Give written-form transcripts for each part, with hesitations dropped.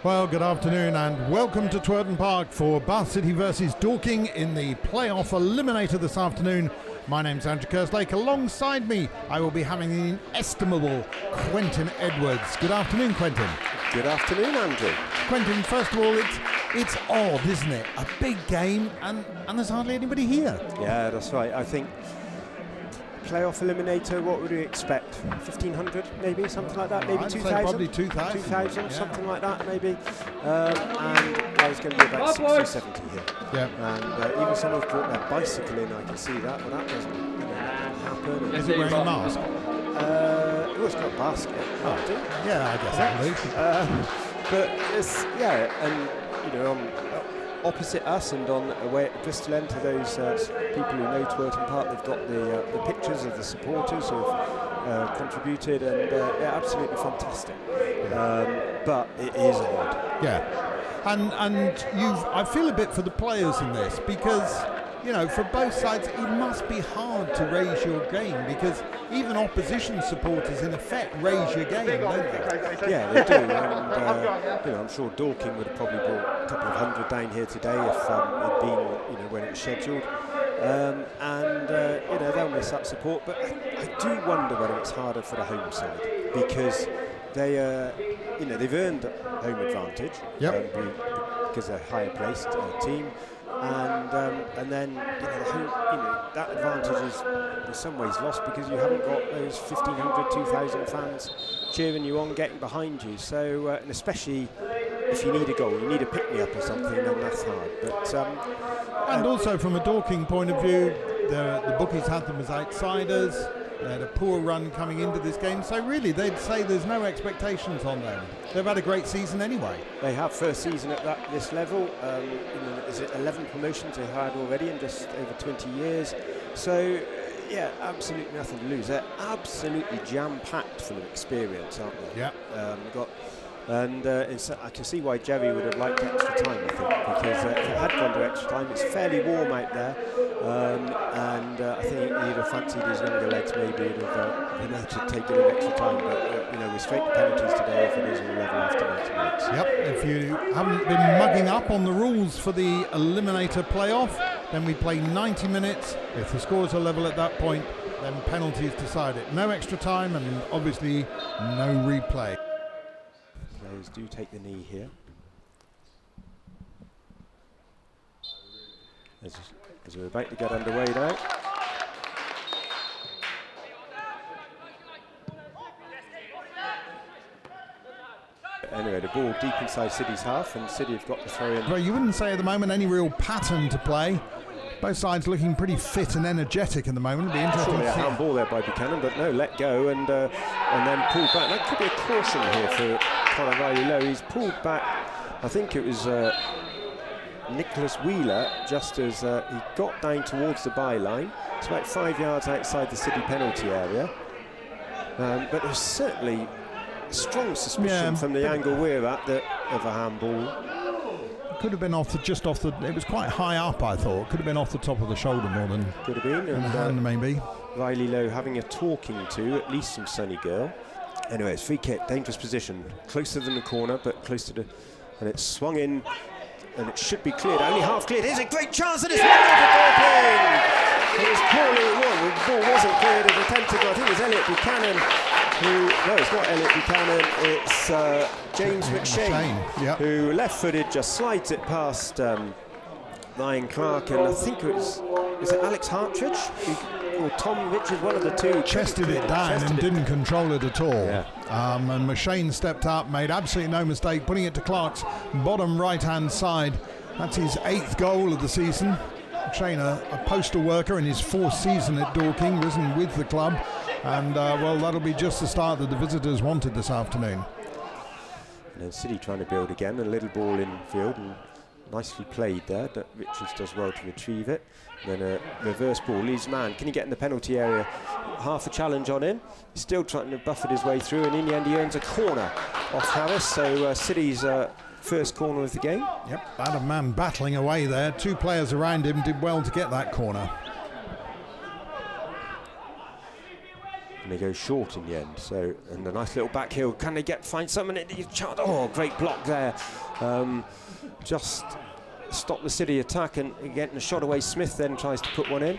Well, good afternoon and welcome to Twerton Park for Bath City versus Dorking in the playoff eliminator this afternoon. My name's Andrew Kerslake. Alongside me, I will be having the inestimable Quentin Edwards. Good afternoon, Quentin. Good afternoon, Andrew. Quentin, first of all, it's odd, isn't it? A big game and there's hardly anybody here. Yeah, that's right. I think playoff eliminator, what would we expect? 1,500 maybe, something like that, maybe 2,000? Probably 2,000. 2,000, yeah. Something like that maybe. And there's going to be about 60, 70 here. Yeah. And even someone's brought their bicycle in, I can see that, but that doesn't happen. Is it wearing a mask? It's got a basket. Oh, yeah, I guess that would. But it's, and opposite us and on away at the Bristol end to those people who know Twerton Park, they've got the pictures of the supporters who have contributed, and absolutely fantastic. But it is odd. Yeah, and I feel a bit for the players in this because, for both sides it must be hard to raise your game because even opposition supporters in effect raise your game, don't they? Yeah, they do, and I'm sure Dorking would have probably brought a couple of hundred down here today if it'd been, when it was scheduled. They'll miss that support, but I do wonder whether it's harder for the home side because they've earned home advantage. Yep. Because they're a higher placed team. And then that advantage is in some ways lost because you haven't got those 1,500, 2,000 fans cheering you on, getting behind you. So and especially if you need a goal, you need a pick-me-up or something, then that's hard. But and also from a Dorking point of view, the bookies had them as outsiders. They had a poor run coming into this game, so really they'd say there's no expectations on them. They've had a great season anyway. They have first season at this level. Is it 11 promotions they've had already in just over 20 years? So, yeah, absolutely nothing to lose. They're absolutely jam-packed full of experience, aren't they? Yeah. I can see why Jerry would have liked extra time, I think, because if it had gone to extra time, it's fairly warm out there, I think he'd have fancied his younger legs maybe would have been able to take it in extra time, but we're straight to penalties today if it is all level after 90 minutes. Yep, if you haven't been mugging up on the rules for the eliminator playoff, then we play 90 minutes. If the scores are level at that point, then penalties decide it. No extra time and obviously no replay. Players do take the knee here. As we're about to get underway now. Anyway, the ball deep inside City's half, and City have got the throw in. Well, you wouldn't say at the moment any real pattern to play. Both sides looking pretty fit and energetic at the moment. It'd be interesting to see. A handball there by Buchanan, but no, let go and then pulled back. That could be a caution here for Colin Riley-Lowe. He's pulled back. I think it was Nicholas Wheeler just as he got down towards the byline. It's about 5 yards outside the City penalty area. But there's certainly strong suspicion from the angle we're at of a handball. Could have been just off the. It was quite high up, I thought. Could have been off the top of the shoulder more than. Could have been. And the hand, maybe. Riley-Lowe having a talking to, at least from Sunny Girl. Anyway, it's free kick, dangerous position, closer than the corner, but close to the. And it's swung in, and it should be cleared. Only half cleared. Here's a great chance, and it's one over Dorking. It was poorly won. The ball wasn't cleared. It attempted. I think it was Elliot Buchanan. No, it's not Elliot Buchanan, it's James McShane, yep. Who left-footed just slides it past Ryan Clark, and I think is it Alex Hartridge or Tom Richards, one of the two. Chested it down and didn't control it at all. Yeah. And McShane stepped up, made absolutely no mistake, putting it to Clark's bottom right-hand side. That's his 8th goal of the season. McShane, a postal worker in his 4th season at Dorking, risen with the club. And, that'll be just the start that the visitors wanted this afternoon. And then City trying to build again, a little ball in field, and nicely played there. Richards does well to retrieve it. And then a reverse ball, leaves man. Can he get in the penalty area? Half a challenge on him. He's still trying to buffet his way through, and in the end he earns a corner off Harris. So City's first corner of the game. Yep, had a man battling away there. 2 players around him did well to get that corner. And they go short in the end. So, and a nice little back heel. Can they find someone? Oh, great block there. Just stop the City attack and getting a shot away. Smith then tries to put one in,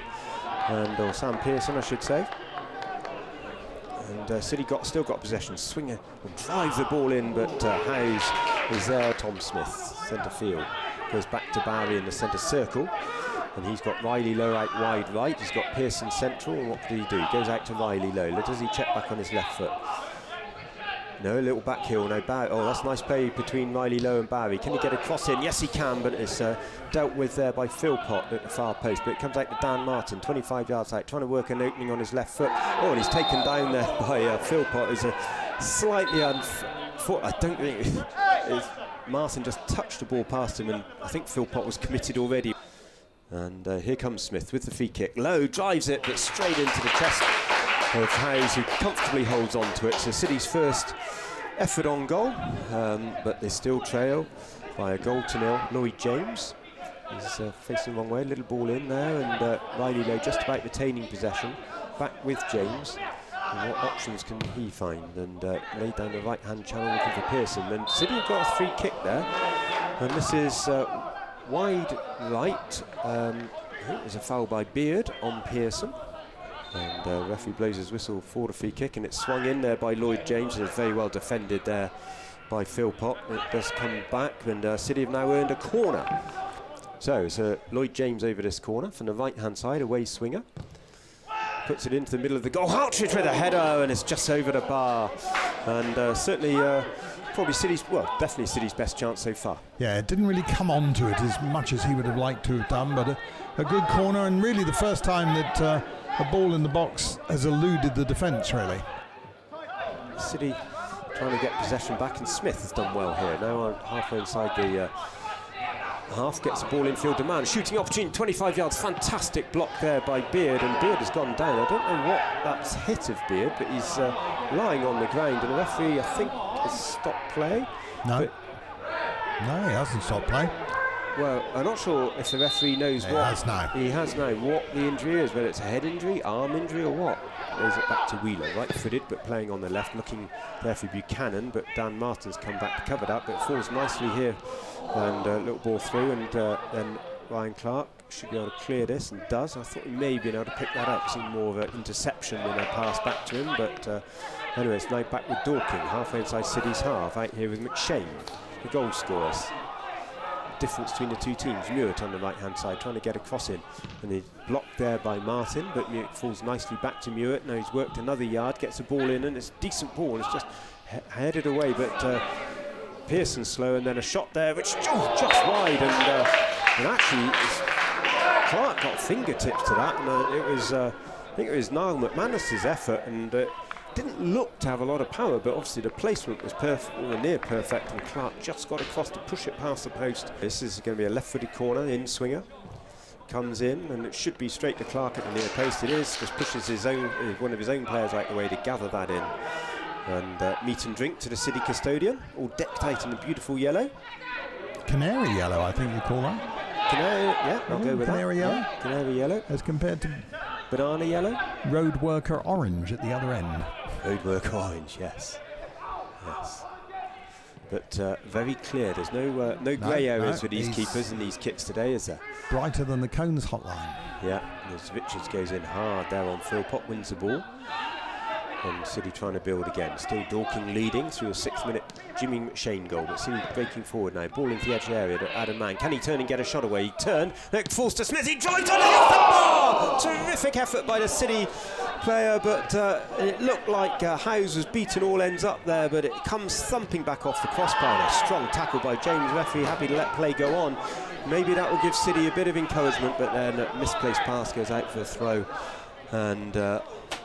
or Sam Pearson, I should say. And City still got possession. Swinger will drive the ball in, but Howes is there. Tom Smith, centre field, goes back to Barry in the centre circle. And he's got Riley Lowe out wide right. He's got Pearson central. And what did he do? He goes out to Riley Lowe. Does he check back on his left foot? No, a little back heel. No, Barry. Oh, that's a nice play between Riley Lowe and Barry. Can he get a cross in? Yes, he can, but it's dealt with there by Philpott at the far post. But it comes out to Dan Martin, 25 yards out, trying to work an opening on his left foot. Oh, and he's taken down there by Philpott. It's a slightly unfoot. I don't think Martin just touched the ball past him, and I think Philpott was committed already. And here comes Smith with the free kick. Lowe drives it, but straight into the chest of Howes, who comfortably holds on to it. So City's first effort on goal, but they still trail by a 0-0. Lloyd James is facing the wrong way. A little ball in there, and Riley Lowe just about retaining possession. Back with James. And what options can he find? And laid down the right-hand channel looking for Pearson. And City have got a free kick there. And this is wide right. I think there's a foul by Beard on Pearson. And referee blows his whistle for the free kick, and it's swung in there by Lloyd James. It's very well defended there by Philpott. It does come back, and City have now earned a corner. So it's Lloyd James over this corner from the right-hand side, away swinger. Puts it into the middle of the goal. Hartridge with a header, and it's just over the bar. And certainly, probably definitely City's best chance so far. Yeah, it didn't really come on to it as much as he would have liked to have done, but a good corner, and really the first time that a ball in the box has eluded the defence, really. City trying to get possession back, and Smith has done well here. Now halfway inside the half, gets the ball in field to man. Shooting opportunity, 25 yards, fantastic block there by Beard, and Beard has gone down. I don't know what that's hit of Beard, but he's lying on the ground, and the referee, I think, has stopped play. No, he hasn't stopped play. Well, I'm not sure if the referee knows what he has now, what the injury is, whether it's a head injury, arm injury, or what. Lays it back to Wheeler, right-footed, but playing on the left, looking there for Buchanan, but Dan Martin's come back to cover that, but it falls nicely here, and a little ball through, and then Ryan Clark should be able to clear this, and does. I thought he may have been able to pick that up, seemed more of an interception than a pass back to him, but anyway, it's now back with Dorking, halfway inside City's half, out here with McShane, the goal scorers. Difference between the two teams. Muirt on the right hand side trying to get a cross in, and he's blocked there by Martin, but Muirt falls nicely back to Muirt. Now he's worked another yard, gets a ball in, and it's a decent ball. It's just headed away, but Pearson's slow, and then a shot there which just wide, and actually Clark got fingertips to that, and it was I think it was Niall McManus's effort, and didn't look to have a lot of power, but obviously the placement was perfect, near perfect, and Clark just got across to push it past the post. This is going to be a left-footed corner, in swinger. Comes in, and it should be straight to Clark at the near post. It is, just pushes one of his own players out the way to gather that in. And meat and drink to the City custodian, all decked out in the beautiful yellow. Canary yellow, I think you call that. Canary, yeah, I'll go with canary yellow? Yeah, canary yellow. As compared to banana yellow? Road worker orange at the other end. Road worker orange, yes. Yes. But very clear. There's no grey areas for these keepers in these kits today, is there? Brighter than the Cones hotline. Yeah, as Richards goes in hard there on Philpott, wins the ball. And City trying to build again. Still Dorking leading through a 6-minute Jimmy McShane goal, but City breaking forward now. Ball into the edge area to Adam Mann. Can he turn and get a shot away? He turned. Next falls to Smith. He drives on it off the bar! Terrific effort by the City player, but it looked like Howes was beaten all ends up there, but it comes thumping back off the crossbar. A strong tackle by James. Referee happy to let play go on. Maybe that will give City a bit of encouragement, but then a misplaced pass goes out for a throw. And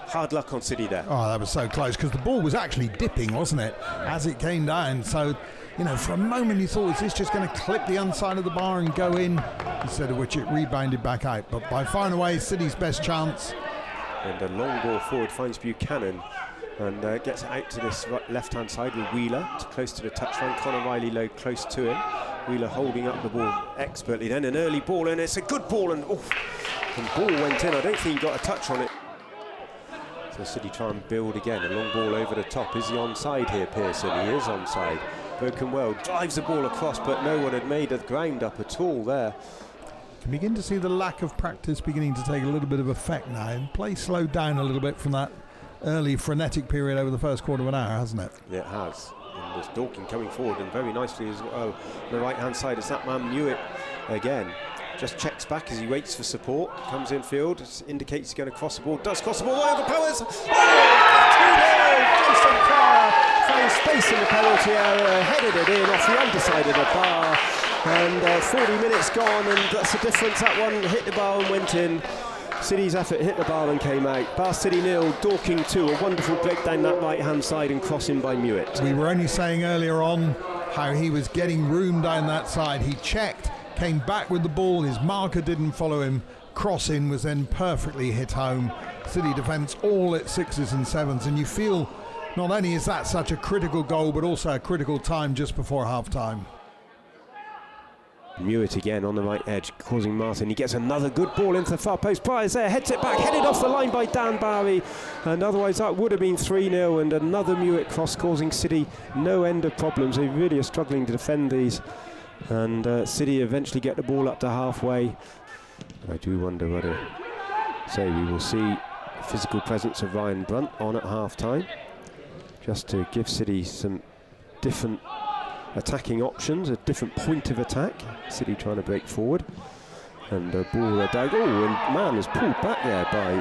hard luck on City there. Oh, that was so close, because the ball was actually dipping, wasn't it, as it came down. So, you know, for a moment you thought, is this just going to clip the underside of the bar and go in? Instead of which it rebounded back out. But by far and away, City's best chance. And a long ball forward finds Buchanan, and gets out to this left-hand side with Wheeler, close to the touchline. Conor Riley Lowe close to him. Wheeler holding up the ball expertly. Then an early ball, and it's a good ball, and the ball went in. I don't think he got a touch on it. So City try and build again. A long ball over the top. Is he onside here, Pearson? He is onside. Broken well, drives the ball across, but no one had made the ground up at all there. You can begin to see the lack of practice beginning to take a little bit of effect now. And play slowed down a little bit from that early frenetic period over the first quarter of an hour, hasn't it? Yeah, it has. And there's Dorking coming forward, and very nicely as well. On the right-hand side, it's that man Newitt again. Just checks back as he waits for support. Comes in field, indicates he's going to cross the ball. Does cross the ball, overpowers. Found space in the penalty area, headed it in off the underside of the bar. And 40 minutes gone, and that's the difference. That one hit the bar and went in. City's effort hit the bar and came out. Bath City 0, Dorking 2. A wonderful break down that right-hand side and crossing by Newitt. We were only saying earlier on how he was getting room down that side. He checked, came back with the ball. His marker didn't follow him. Crossing was then perfectly hit home. City defence all at 6s and 7s, and you feel not only is that such a critical goal, but also a critical time just before half-time. Newitt again on the right edge, causing Martin. He gets another good ball into the far post. Prior's there, heads it back, headed off the line by Dan Barry. And otherwise that would have been 3-0, and another Newitt cross causing City no end of problems. They really are struggling to defend these. And City eventually get the ball up to halfway. I do wonder whether, we will see physical presence of Ryan Brunt on at half-time, just to give City some different attacking options, a different point of attack. City trying to break forward, and a ball down. Oh, and man is pulled back there by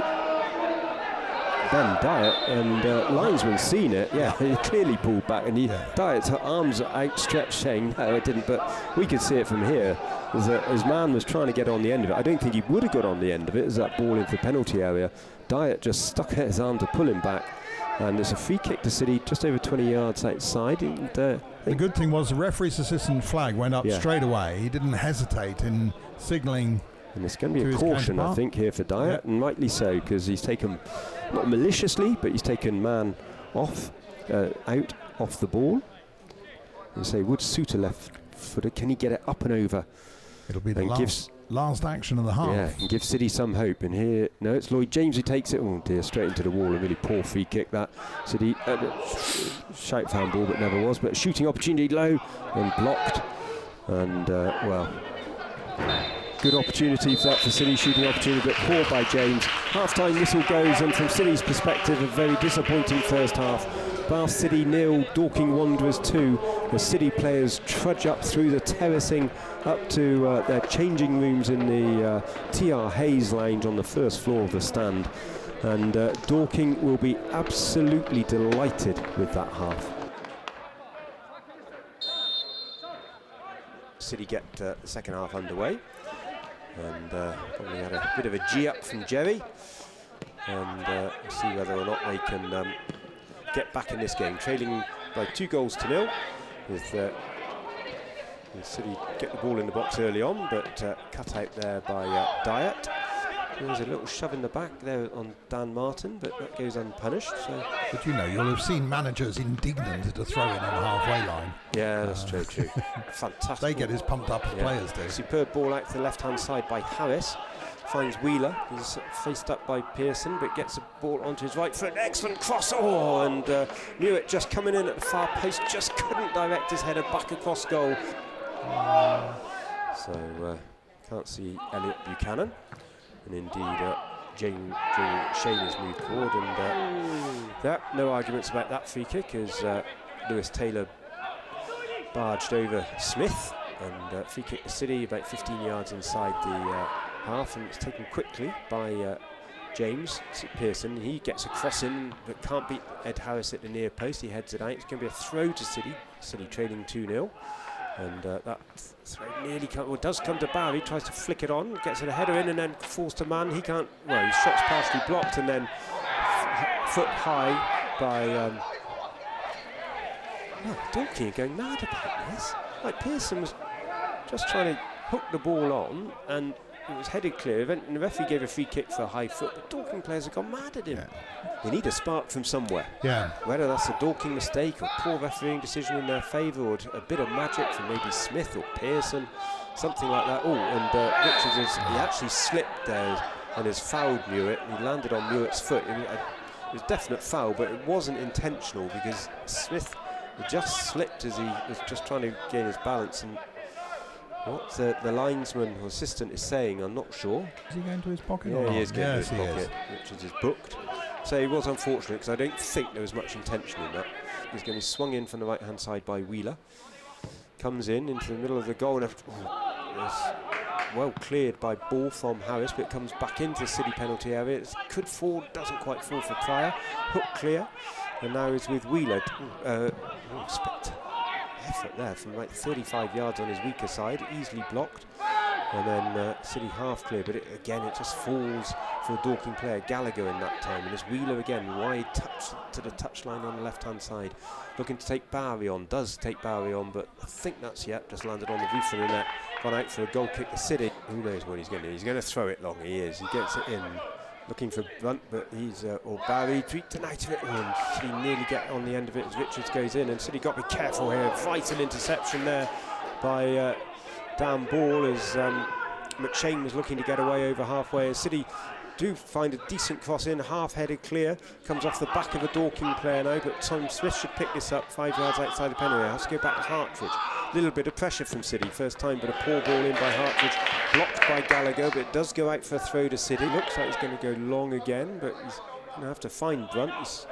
Ben Dyatt, and linesman seen it. Yeah, he clearly pulled back, and Dyatt's arms are outstretched saying no, it didn't, but we could see it from here. His man was trying to get on the end of it. I don't think he would have got on the end of it as that ball into the penalty area. Dyatt just stuck out his arm to pull him back. And it's a free kick to City just over 20 yards outside. And, the good thing was the referee's assistant flag went up straight away. He didn't hesitate in signalling. And it's going to be a caution, I think, here for Dyatt, and rightly so, because he's taken, not maliciously, but he's taken man off, out off the ball. You say, would suit a left footer? Can he get it up and over? It'll be the last action of the half. Yeah, and give City some hope. And here, no, it's Lloyd James who takes it. Oh dear, straight into the wall. A really poor free kick that. City, shout found ball, but never was. But shooting opportunity low and blocked. And, good opportunity for that for City, shooting opportunity, but poor by James. Half-time whistle goes, and from City's perspective, a very disappointing first half. Bath City 0, Dorking Wanderers 2. The City players trudge up through the terracing up to their changing rooms in the TR Hayes lounge on the first floor of the stand. And Dorking will be absolutely delighted with that half. City get the second half underway. And probably had a bit of a G-up from Jerry. And we'll see whether or not they can get back in this game, trailing by 2-0 with City get the ball in the box early on, but cut out there by Dyatt. There's a little shove in the back there on Dan Martin, but that goes unpunished. So. But you know, you'll have seen managers indignant at a throw-in on the halfway line. Yeah, that's true. Fantastic. They get as pumped up as players do. Superb ball out to the left-hand side by Harris. Finds Wheeler. He's faced up by Pearson, but gets the ball onto his right foot. Excellent cross. Oh, and Newitt just coming in at the far post, just couldn't direct his header back across goal. So can't see Elliot Buchanan. And indeed, Shane has moved forward, and no arguments about that free kick as Lewis Taylor barged over Smith, and free kick to City about 15 yards inside the half, and it's taken quickly by James Pearson. He gets a cross in, but can't beat Ed Harris at the near post. He heads it out. It's going to be a throw to City. City trailing 2-0. And that throw nearly does come to Barry, tries to flick it on, gets a header in and then falls to man. He can't, his shot's partially blocked, and then foot high by Dorking going mad about this. Like Pearson was just trying to hook the ball on, and it was headed clear, and the referee gave a free kick for a high foot, but Dorking players have gone mad at him. They need a spark from somewhere. Yeah. Whether that's a Dorking mistake or poor refereeing decision in their favour, or a bit of magic from maybe Smith or Pearson, something like that. Oh, and Richards he actually slipped there and has fouled Newitt. He landed on Newitt's foot. was definite foul, but it wasn't intentional because Smith just slipped as he was just trying to gain his balance. And what the linesman or assistant is saying, I'm not sure. Is he going to his pocket? Yeah, or not? he is going yes, to his pocket, which is booked. So he was unfortunate because I don't think there was much intention in that. He's going to be swung in from the right-hand side by Wheeler. Comes in into the middle of the goal. And well cleared by ball from Harris, but it comes back into the City penalty area. It could fall, doesn't quite fall for Pryor. Hook clear, and now is with Wheeler. Spectacular effort there from like 35 yards on his weaker side, easily blocked. And then City half clear, but it just falls for a Dorking player, Gallagher in that time. And it's Wheeler again, wide touch to the touchline on the left-hand side. Looking to take Bowery on, does take Bowery on, but I think that's, just landed on the roof of the net. Gone out for a goal kick to City. Who knows what he's going to do? He's going to throw it long, he is. He gets it in, looking for Brunt, but he's, or Bowery, tweaked tonight of it, and City nearly get on the end of it as Richards goes in. And City got to be careful here. Vital interception there by Dan Ball as McShane was looking to get away over halfway. As City do find a decent cross in, half-headed clear, comes off the back of a Dorking player now, but Tom Smith should pick this up 5 yards outside the penalty area. Has to go back to Hartridge. Little bit of pressure from City, first time, but a poor ball in by Hartridge, blocked by Gallagher, but it does go out for a throw to City. Looks like he's going to go long again, but he's going to have to find Brunt.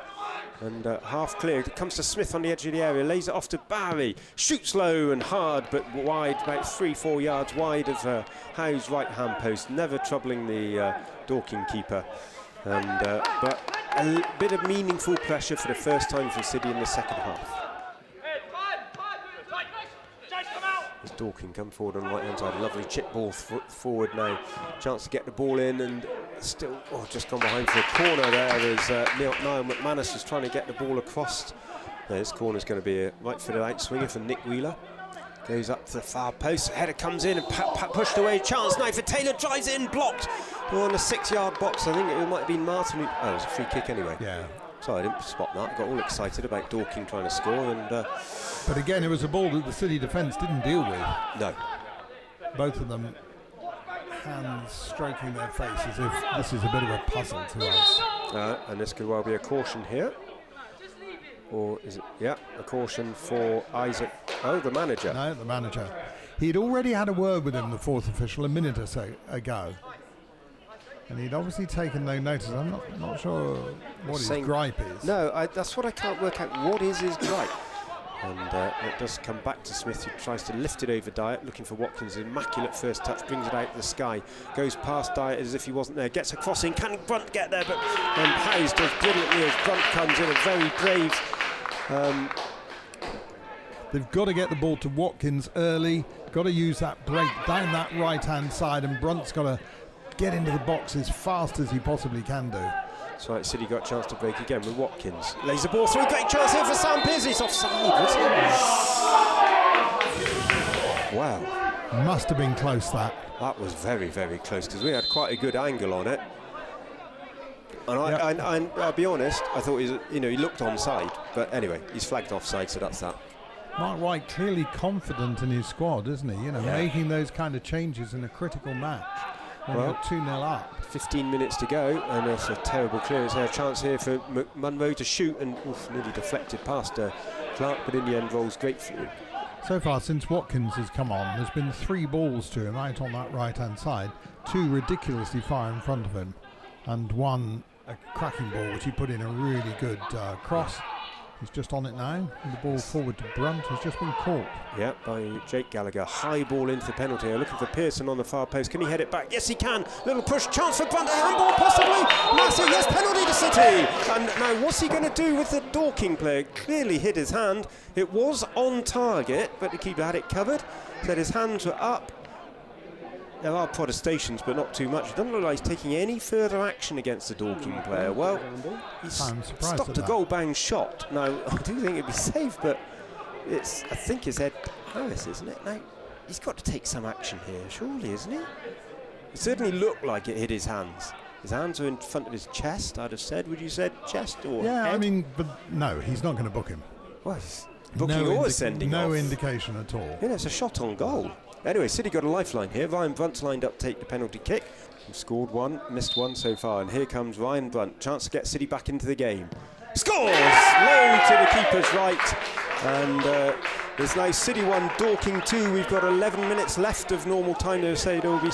And half cleared, it comes to Smith on the edge of the area, lays it off to Barry, shoots low and hard but wide, about 3-4 yards wide of Howe's right hand post, never troubling the Dorking keeper. And but a bit of meaningful pressure for the first time for City in the second half. As Dorking come forward on the right hand side, a lovely chip ball forward now, chance to get the ball in, and still just gone behind for a corner there as Niall McManus is trying to get the ball across. Now this corner is going to be a right-footed outswinger for Nick Wheeler. Goes up to the far post, header comes in and pushed away, chance now for Taylor, drives in, blocked on the 6-yard box. I think it might have been Martin who, it was a free kick anyway. Yeah. Sorry, I didn't spot that. I got all excited about Dorking trying to score. And but again, it was a ball that the City defence didn't deal with. No. Both of them hands stroking their face as if this is a bit of a puzzle to us. And this could well be a caution here. Or is it? Yeah, a caution for Isaac. Oh, the manager. No, the manager. He'd already had a word with him, the fourth official, a minute or so ago. And he'd obviously taken no notice. I'm not sure what his gripe is. No, that's what I can't work out. What is his gripe? And it does come back to Smith, who tries to lift it over Dyatt, looking for Watkins. Immaculate first touch, brings it out of the sky, goes past Dyatt as if he wasn't there, gets a crossing. Can Brunt get there? But Howes does brilliantly as Brunt comes in, a very brave. They've got to get the ball to Watkins early, got to use that break down that right-hand side, and Brunt's got to get into the box as fast as he possibly can do. That's right, City got a chance to break again with Watkins. Lays the ball through, great chance here for Sam Pearce. He's offside, wasn't it? Wow. Must have been close, that. That was very, very close, because we had quite a good angle on it. And I'll be honest, I thought he looked onside, but anyway, he's flagged offside, so that's that. Mark White clearly confident in his squad, isn't he? Making those kind of changes in a critical match. When you're 2-0 up. 15 minutes to go, and it's a terrible clearance. There's a chance here for Munro to shoot, and nearly deflected past Clark, but in the end rolls great through. So far, since Watkins has come on, there's been 3 balls to him out on that right-hand side, 2 ridiculously far in front of him, and 1 a cracking ball, which he put in a really good cross. He's just on it now, and the ball forward to Brunt has just been caught. Yeah, by Jake Gallagher. High ball into the penalty area, looking for Pearson on the far post. Can he head it back? Yes, he can. Little push, chance for Brunt, a handball possibly. Massive, yes, penalty to City. And now what's he going to do with the Dorking player? Clearly hit his hand. It was on target, but the keeper had it covered. Said his hands were up. There are protestations, but not too much. It doesn't look like he's taking any further action against the Dorking player. Well, he's stopped a goal-bang shot. Now, I do think it'd be safe, but I think it's Ed Harris, isn't it? Now, he's got to take some action here, surely, isn't he? It certainly looked like it hit his hands. His hands were in front of his chest, I'd have said. Would you said chest or yeah, head? I mean, but no, he's not going to book him. Well, booking or sending no off. indication at all. Yeah, it's a shot on goal. Anyway, City got a lifeline here. Ryan Brunt's lined up to take the penalty kick. He's scored one, missed one so far, and here comes Ryan Brunt. Chance to get City back into the game. Scores! Low to the keeper's right. And it's now City 1, Dorking 2. We've got 11 minutes left of normal time. They say there will be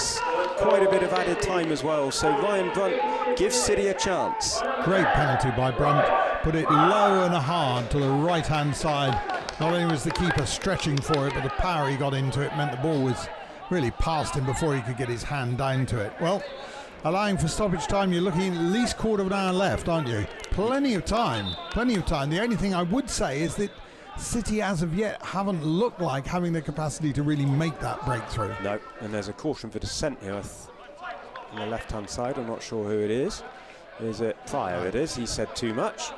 quite a bit of added time as well. So Ryan Brunt gives City a chance. Great penalty by Brunt. Put it low and hard to the right-hand side. Not only was the keeper stretching for it, but the power he got into it meant the ball was really past him before he could get his hand down to it. Well, allowing for stoppage time, you're looking at least quarter of an hour left, aren't you? Plenty of time, plenty of time. The only thing I would say is that City as of yet haven't looked like having the capacity to really make that breakthrough. No, and there's a caution for dissent here on the left-hand side. I'm not sure who it is. Is it Pryor? It is. He said too much.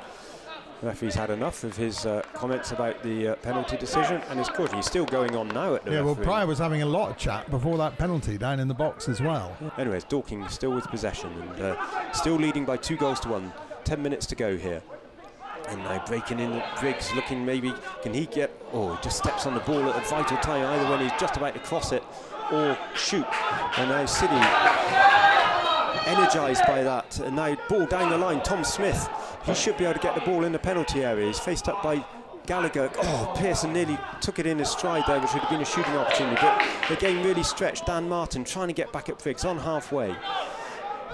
The referee's had enough of his comments about the penalty decision, and it's good. He's still going on now at the referee. Well, Pryor was having a lot of chat before that penalty down in the box as well. Anyways, Dorking still with possession and still leading by 2-1. 10 minutes to go here. And now breaking in, Briggs looking maybe, can he get, he just steps on the ball at a vital time, either when he's just about to cross it or shoot. And now City energised by that. And now ball down the line, Tom Smith, he should be able to get the ball in the penalty area. He's faced up by Gallagher. Pearson nearly took it in his stride there, which would have been a shooting opportunity, but the game really stretched. Dan Martin trying to get back at Briggs on halfway.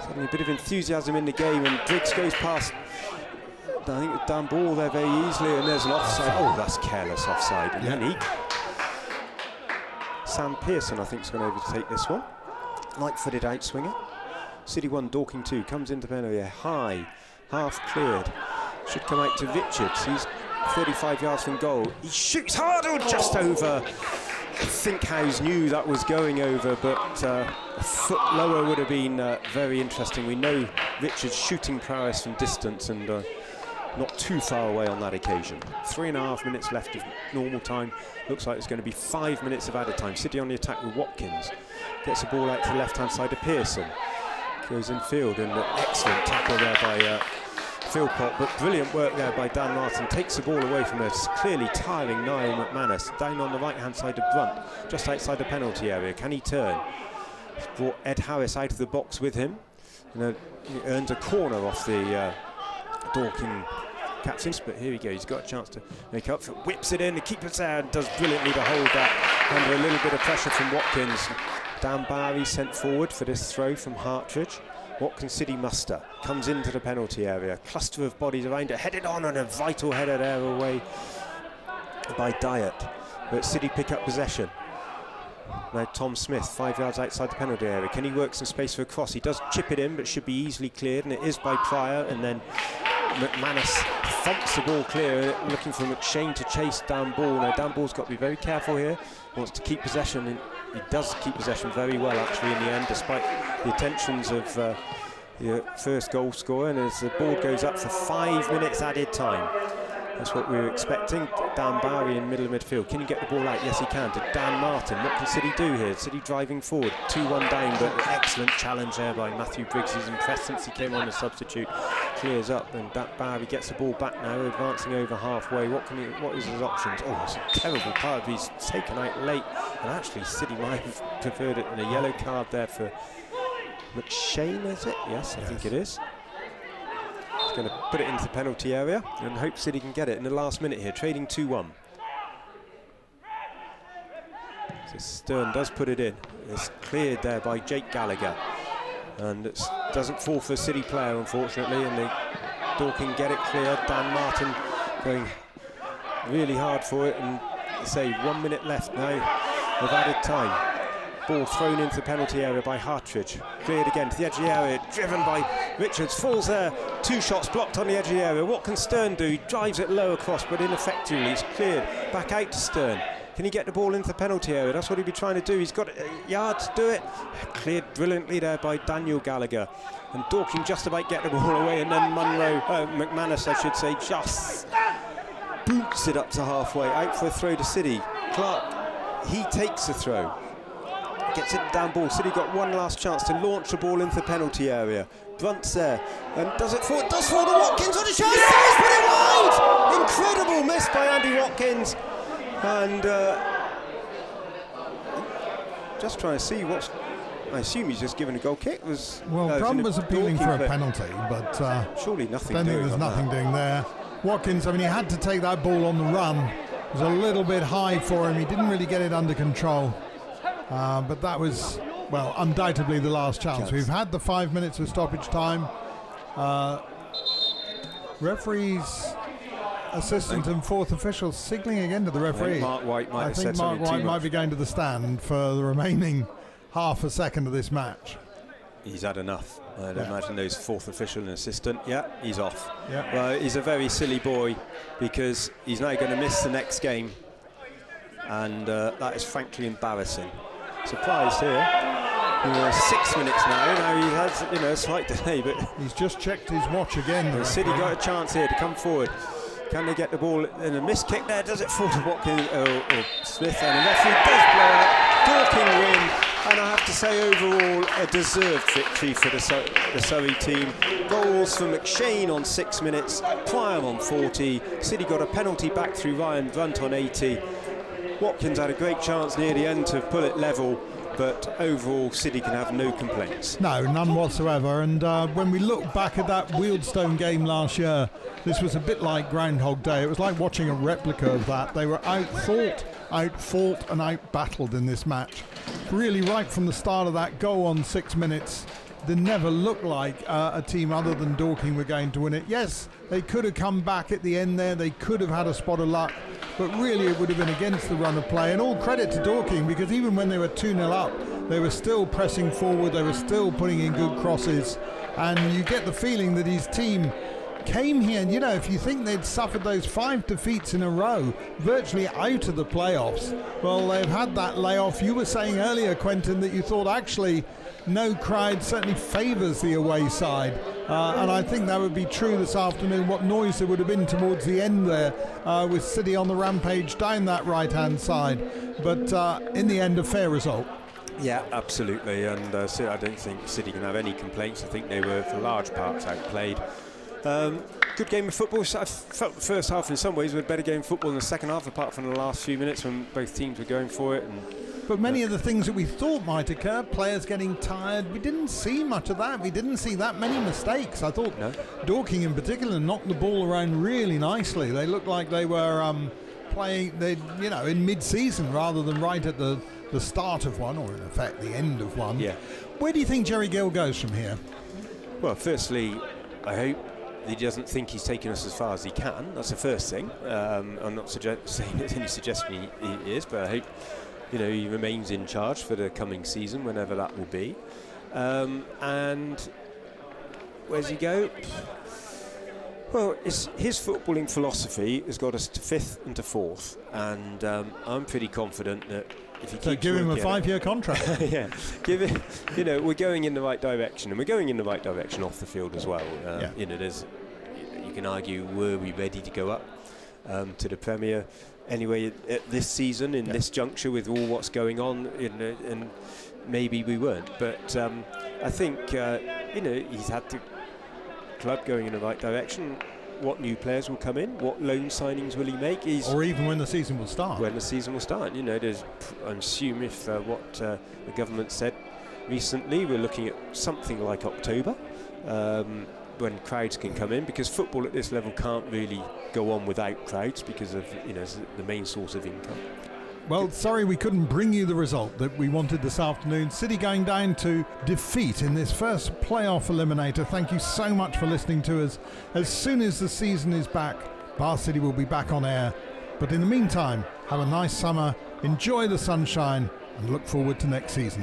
Suddenly a bit of enthusiasm in the game, and Briggs goes past, I think it's down ball there very easily, and there's an offside. Oh, that's careless offside. And then Sam Pearson, I think, is going to overtake this one. Light-footed outswinger. City 1, Dorking 2, comes into penalty area high, half cleared. Should come out to Richards. He's 35 yards from goal. He shoots hard, just over. I think Howes knew that was going over, but a foot lower would have been very interesting. We know Richards' shooting prowess from distance, and not too far away on that occasion. 3.5 minutes left of normal time. Looks like it's going to be 5 minutes of added time. City on the attack with Watkins. Gets the ball out to the left-hand side to Pearson. Goes in field, and an excellent tackle there by Philpott, but brilliant work there by Dan Martin. Takes the ball away from a clearly tiring Niall McManus. Down on the right-hand side of Brunt, just outside the penalty area. Can he turn? He's brought Ed Harris out of the box with him. And he earns a corner off the Dorking captains, but here we go. He's got a chance to make up for it. Whips it in. The keeper's there and does brilliantly to hold that under a little bit of pressure from Watkins. Dan Barry sent forward for this throw from Hartridge. What can City muster? Comes into the penalty area. Cluster of bodies around it. Headed on, and a vital header there away by Dyatt. But City pick up possession. Now Tom Smith, 5 yards outside the penalty area. Can he work some space for a cross? He does chip it in, but should be easily cleared, and it is by Pryor. And then McManus thumps the ball clear, looking for McShane to chase down ball. Now Dan Ball's got to be very careful here. Wants to keep possession, and he does keep possession very well actually in the end, despite the attentions of the first goal scorer. And as the board goes up for 5 minutes added time, that's what we were expecting. Dan Barry in middle of midfield. Can he get the ball out? Yes, he can. To Dan Martin. What can City do here? City driving forward. 2-1 down, but an excellent challenge there by Matthew Briggs. He's impressed since he came on as substitute. Clears up, and Barry gets the ball back now, advancing over halfway. What is his options? Oh, it's a terrible card. He's taken out late, and actually City might have preferred it, and a yellow card there for McShane, is it? Yes, I think it is. He's going to put it into the penalty area and hope City can get it in the last minute here, trading 2-1. So Stern does put it in. It's cleared there by Jake Gallagher, and it doesn't fall for a City player, unfortunately, and Dorking get it cleared. Dan Martin going really hard for it, and say 1 minute left now of added time. Ball thrown into the penalty area by Hartridge. Cleared again to the edge of the area, driven by Richards. Falls there, 2 shots blocked on the edge of the area. What can Stern do? He drives it low across, but ineffectively. It's cleared back out to Stern. Can he get the ball into the penalty area? That's what he'd be trying to do. He's got a yard to do it. Cleared brilliantly there by Daniel Gallagher. And Dorking just about get the ball away, and then McManus, I should say, just boots it up to halfway. Out for a throw to City. Clark, he takes the throw. Gets it down ball. City got one last chance to launch the ball into the penalty area. Brunt's there. And does it fall? It does fall to Watkins on a chance. He's put it wide! Incredible miss by Andy Watkins. And just trying to see what's... I assume he's just given a goal kick. Brunt was appealing for a penalty, but surely nothing. I don't think there's nothing doing there. Watkins, I mean, he had to take that ball on the run. It was a little bit high for him. He didn't really get it under control. But that was, well, undoubtedly the last chance. We've had the 5 minutes of stoppage time. Referees, assistant and fourth officials signalling again to the referee. Mark White might I think Mark White might be going to the stand for the remaining half a second of this match. He's had enough. I'd imagine those fourth official and assistant. Yeah, he's off. Yeah. Well, he's a very silly boy because he's now going to miss the next game, and that is frankly embarrassing. Surprise here. 6 minutes now. Now he has, a slight delay, but he's just checked his watch again. The City got a chance here to come forward. Can they get the ball in a missed kick there? Does it fall to Watkins or Smith? And the referee does blow out. Dorking win. And I have to say, overall, a deserved victory for the Surrey team. Goals for McShane on 6 minutes, Pryor on 40. City got a penalty back through Ryan Brunt on 80. Watkins had a great chance near the end to pull it level, but overall, City can have no complaints. No, none whatsoever. And when we look back at that Wealdstone game last year, this was a bit like Groundhog Day. It was like watching a replica of that. They were outthought, outfought and outbattled in this match. Really, right from the start of that goal on 6 minutes, they never looked like a team other than Dorking were going to win it. Yes, they could have come back at the end there. They could have had a spot of luck. But really, it would have been against the run of play. And all credit to Dorking, because even when they were 2-0 up, they were still pressing forward. They were still putting in good crosses. And you get the feeling that his team came here, and if you think they'd suffered those 5 defeats in a row, virtually out of the playoffs, well, they've had that layoff. You were saying earlier, Quentin, that you thought actually no crowd certainly favours the away side, and I think that would be true this afternoon. What noise there would have been towards the end there, with City on the rampage down that right-hand side, but in the end a fair result. Yeah, absolutely, and I don't think City can have any complaints. I think they were for large parts outplayed. Good game of football. I felt the first half in some ways was a better game of football than the second half, apart from the last few minutes when both teams were going for it. But many of the things that we thought might occur, players getting tired, we didn't see much of that. We didn't see that many mistakes. I thought Dorking in particular knocked the ball around really nicely. They looked like they were playing, in mid-season rather than right at the start of one, or in effect the end of one. Yeah. Where do you think Jerry Gill goes from here? Well, firstly, I hope he doesn't think he's taken us as far as he can. That's the first thing. I'm not saying there's any suggestion he is, but I hope he remains in charge for the coming season, whenever that will be. And where's he go? Well, his footballing philosophy has got us to 5th and to 4th, and I'm pretty confident that if he keeps give him a 5-year contract. Yeah, give it. We're going in the right direction, and we're going in the right direction off the field as well. You can argue, were we ready to go up to the Premier anyway at this season in this juncture with all what's going on? And maybe we weren't, but I think he's had the club going in the right direction. What new players will come in? What loan signings will he make? Or even when the season will start. When the season will start. I assume if what the government said recently, we're looking at something like October, when crowds can come in, because football at this level can't really go on without crowds because of the main source of income. Well, sorry we couldn't bring you the result that we wanted this afternoon. City going down to defeat in this first playoff eliminator. Thank you so much for listening to us. As soon as the season is back, Bath City will be back on air. But in the meantime, have a nice summer, enjoy the sunshine, and look forward to next season.